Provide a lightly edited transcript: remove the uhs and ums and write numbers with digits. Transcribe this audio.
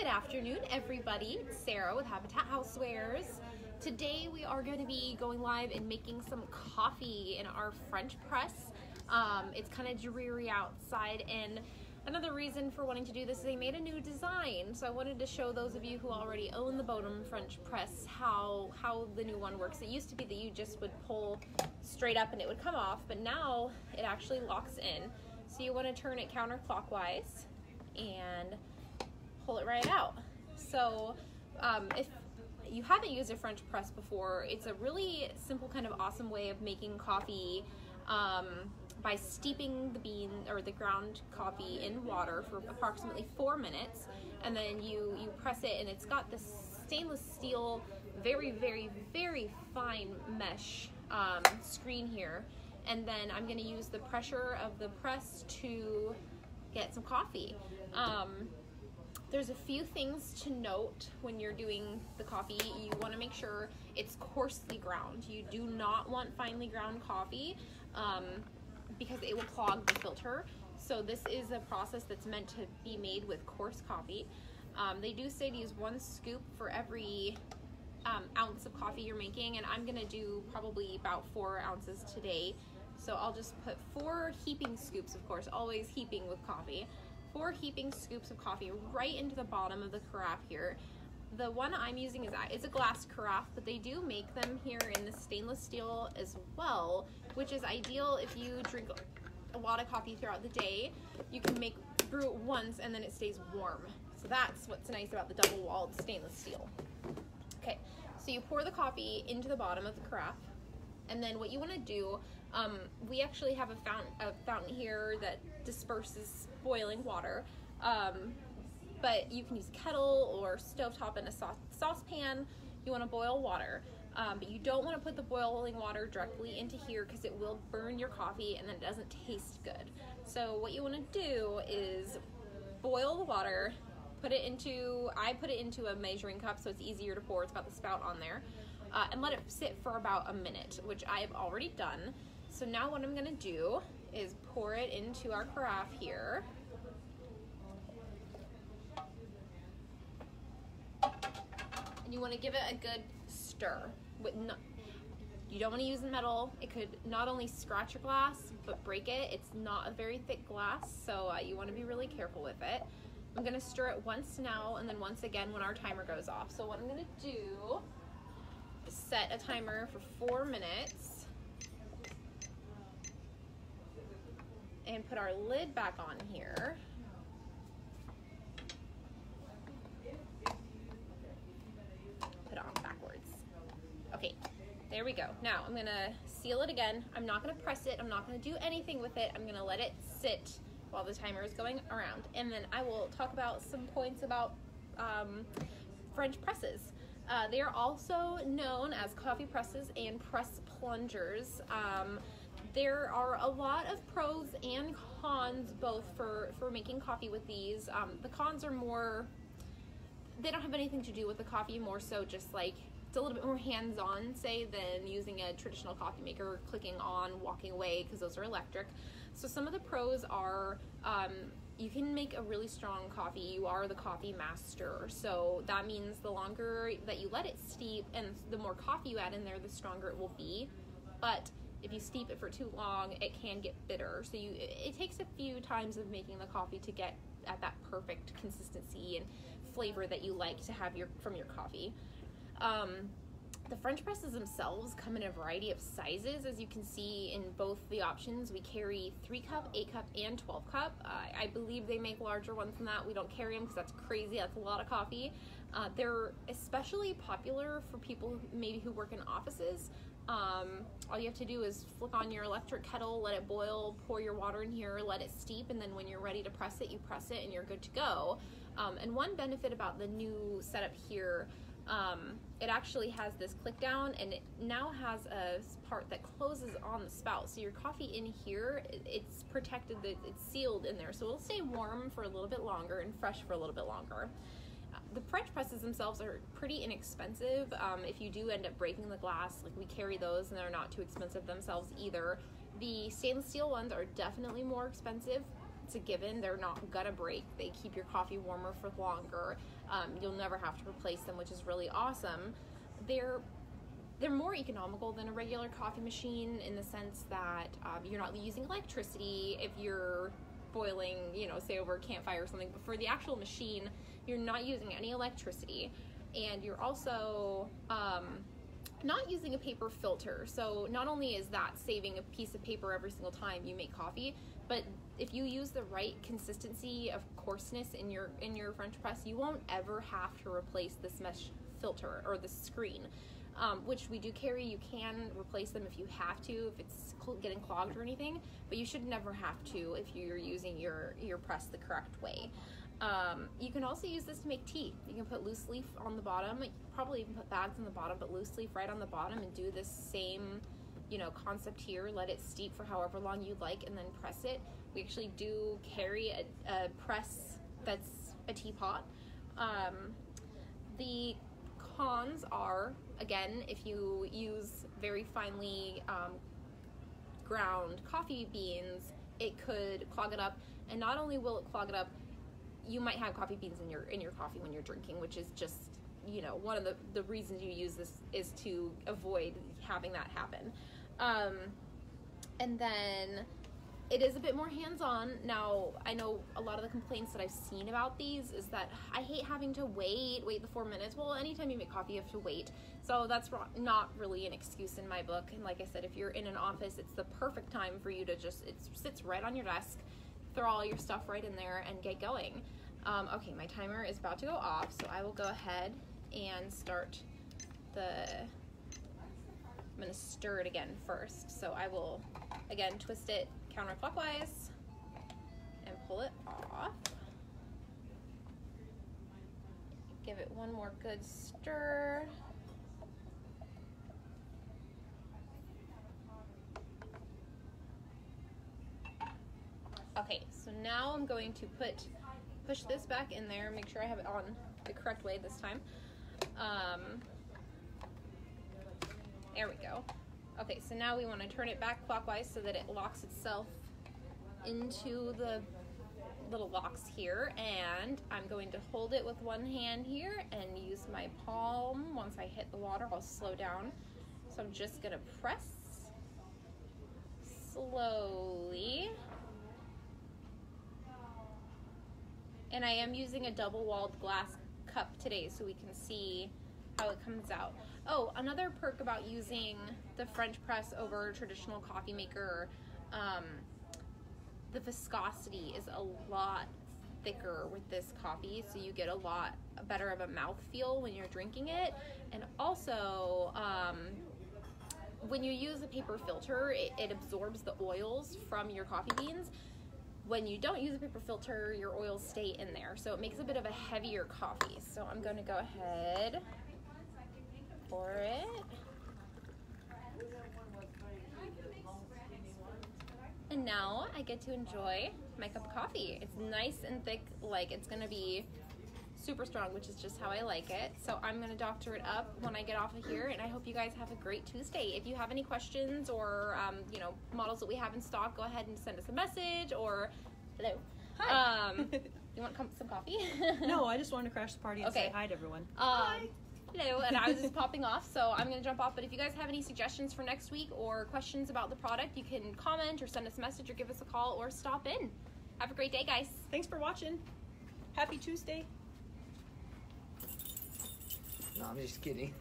Good afternoon, everybody. It's Sarah with Habitat Housewares. Today we are going to be going live and making some coffee in our French press. It's kind of dreary outside, and another reason for wanting to do this is they made a new design. So I wanted to show those of you who already own the Bodum French press how the new one works. It used to be that you just would pull straight up and it would come off, but now it actually locks in. So you want to turn it counterclockwise and pull it right out. So if you haven't used a French press before, it's a really simple kind of awesome way of making coffee by steeping the bean or the ground coffee in water for approximately 4 minutes, and then you press it, and it's got this stainless steel very, very, very fine mesh screen here, and then I'm going to use the pressure of the press to get some coffee. There's a few things to note when you're doing the coffee. You want to make sure it's coarsely ground. You do not want finely ground coffee because it will clog the filter. So this is a process that's meant to be made with coarse coffee. They do say to use 1 scoop for every ounce of coffee you're making, and I'm gonna do probably about 4 ounces today. So I'll just put 4 heaping scoops, of course, always heaping with coffee. 4 heaping scoops of coffee right into the bottom of the carafe here. The one I'm using is a glass carafe, but they do make them here in the stainless steel as well, which is ideal if you drink a lot of coffee throughout the day. You can brew it once and then it stays warm. So that's what's nice about the double-walled stainless steel. Okay, so you pour the coffee into the bottom of the carafe, and then what you want to do, we actually have a fountain here that disperses boiling water, but you can use kettle or stovetop in a saucepan. You want to boil water, but you don't want to put the boiling water directly into here because it will burn your coffee and then it doesn't taste good. So what you want to do is boil the water, I put it into a measuring cup so it's easier to pour. It's got the spout on there. And let it sit for about a minute, which I've already done. So now what I'm gonna do is pour it into our carafe here. And you wanna give it a good stir. You don't wanna use metal. It could not only scratch your glass, but break it. It's not a very thick glass, so you wanna be really careful with it. I'm gonna stir it once now, and then once again when our timer goes off. So what I'm gonna do, set a timer for 4 minutes and put our lid back on here. Put it on backwards. Okay, there we go. Now I'm gonna seal it again. I'm not gonna press it. I'm not gonna do anything with it. I'm gonna let it sit while the timer is going around, and then I will talk about some points about French presses. They are also known as coffee presses and press plungers. There are a lot of pros and cons both for making coffee with these. The cons are more, they don't have anything to do with the coffee, more so just like it's a little bit more hands-on, say, than using a traditional coffee maker, clicking on, walking away, because those are electric. So some of the pros are you can make a really strong coffee. You are the coffee master. So that means the longer that you let it steep and the more coffee you add in there, the stronger it will be. But if you steep it for too long, it can get bitter. So it takes a few times of making the coffee to get at that perfect consistency and flavor that you like to have from your coffee. The French presses themselves come in a variety of sizes. As you can see in both the options, we carry 3 cup, 8 cup, and 12 cup. I believe they make larger ones than that. We don't carry them because that's crazy. That's a lot of coffee. They're especially popular for people maybe who work in offices. All you have to do is flick on your electric kettle, let it boil, pour your water in here, let it steep, and then when you're ready to press it, you press it and you're good to go. And one benefit about the new setup here, it actually has this click down, and it now has a part that closes on the spout. So your coffee in here, it's protected, it's sealed in there. So it'll stay warm for a little bit longer and fresh for a little bit longer. The French presses themselves are pretty inexpensive. If you do end up breaking the glass, like we carry those, and they're not too expensive themselves either. The stainless steel ones are definitely more expensive. It's a given. They're not gonna break. They keep your coffee warmer for longer. You'll never have to replace them, which is really awesome. They're more economical than a regular coffee machine in the sense that you're not using electricity if you're boiling, you know, say over a campfire or something. But for the actual machine, you're not using any electricity, and you're also not using a paper filter. So not only is that saving a piece of paper every single time you make coffee, but if you use the right consistency of coarseness in your French press, you won't ever have to replace this mesh filter or the screen, which we do carry. You can replace them if you have to, if it's getting clogged or anything, but you should never have to if you're using your press the correct way. You can also use this to make tea. You can put loose leaf on the bottom, probably even put bags on the bottom, but loose leaf right on the bottom, and do this same, you know, concept here. Let it steep for however long you'd like and then press it. We actually do carry a press that's a teapot. The cons are, again, if you use very finely ground coffee beans, it could clog it up, and not only will it clog it up, you might have coffee beans in your coffee when you're drinking, which is just, you know, one of the reasons you use this is to avoid having that happen. And then it is a bit more hands-on. Now, I know a lot of the complaints that I've seen about these is that I hate having to wait the 4 minutes. Well, anytime you make coffee, you have to wait. So that's not really an excuse in my book. And like I said, if you're in an office, it's the perfect time for you to it sits right on your desk, throw all your stuff right in there and get going. Okay, my timer is about to go off, so I will go ahead and start I'm going to stir it again first. So I will, again, twist it counterclockwise and pull it off. Give it one more good stir. Okay, so now I'm going to push this back in there, make sure I have it on the correct way this time. There we go. Okay, so now we want to turn it back clockwise so that it locks itself into the little locks here, and I'm going to hold it with one hand here and use my palm. Once I hit the water, I'll slow down. So I'm just going to press slowly. And I am using a double-walled glass cup today so we can see how it comes out. Oh, another perk about using the French press over a traditional coffee maker, the viscosity is a lot thicker with this coffee, so you get a lot better of a mouthfeel when you're drinking it. And also, when you use a paper filter, it absorbs the oils from your coffee beans. When you don't use a paper filter, your oils stay in there, so it makes a bit of a heavier coffee. So I'm going to go ahead, pour it. And now I get to enjoy my cup of coffee. It's nice and thick, like it's going to be super strong, which is just how I like it. So I'm going to doctor it up when I get off of here, and I hope you guys have a great Tuesday. If you have any questions or you know, models that we have in stock, go ahead and send us a message, or hello. Hi. You want some coffee? No, I just wanted to crash the party and say hi to everyone. Hi. Hello, and I was just popping off, so I'm going to jump off. But if you guys have any suggestions for next week or questions about the product, you can comment or send us a message or give us a call or stop in. Have a great day, guys. Thanks for watching. Happy Tuesday. No, I'm just kidding.